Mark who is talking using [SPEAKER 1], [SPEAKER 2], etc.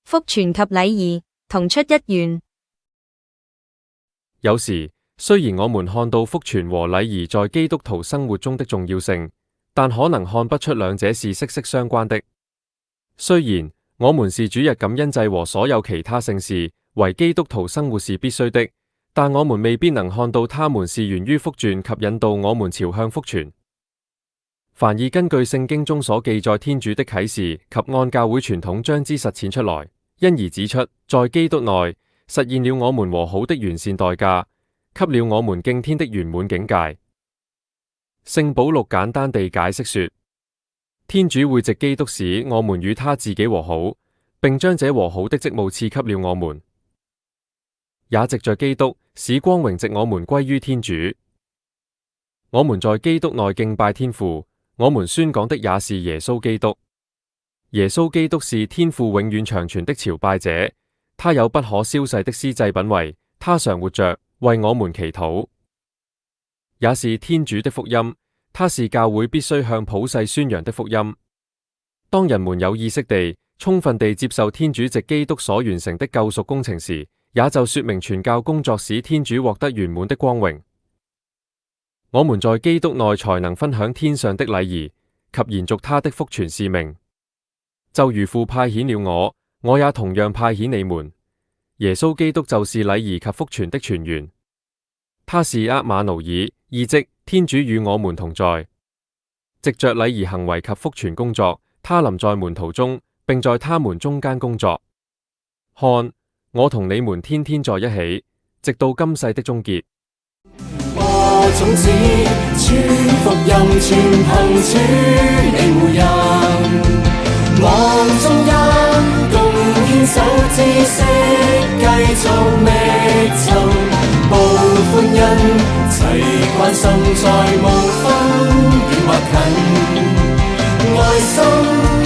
[SPEAKER 1] 福傳及禮儀同出一源。
[SPEAKER 2] 有時，雖然我們看到福傳和禮儀在基督徒生活中的重要性，但可能看不出兩者是息息相關的。雖然我們是主日感恩祭和所有其他聖事，為基督徒生活是必須的，但我們未必能看到它們是源於福傳及引導我們朝向福傳。凡以根據聖經中所記載天主的啟示及按教會傳統將之實踐出來，因而指出在基督內實現了我們和好的完善代價，給了我們敬天的圓滿境界。聖保祿簡單地解釋說，天主會藉基督使我們與他自己和好，並將這和好的職務賜給了我們，也藉着基督使光榮藉我們歸於天主。我們在基督內敬拜天父，我們宣講的也是耶穌基督。耶穌基督是天父永遠長存的朝拜者，他有不可消逝的司祭品位，他常活着為我們祈禱，也是天主的福音，他是教會必須向普世宣揚的福音。當人們有意識地、充分地接受天主藉基督所完成的救贖工程時，也就說明傳教工作使天主獲得圓滿的光榮。我們在基督內才能分享天上的禮儀及延續他的福傳使命。就如父派遣了我，我也同樣派遣你們。耶穌基督就是禮儀及福傳的泉源，他是厄瑪奴耳，意即天主與我們同在。藉着禮儀行為及福傳工作，他臨在門徒中，並在他們中間工作。看，我同你們天天在一起，直到今世的終結。
[SPEAKER 3] 播種子，傳福音，傳行主你每人，望中間共牽手知識，繼續覓尋，報歡欣，齊關心，再無分遠或近，愛心。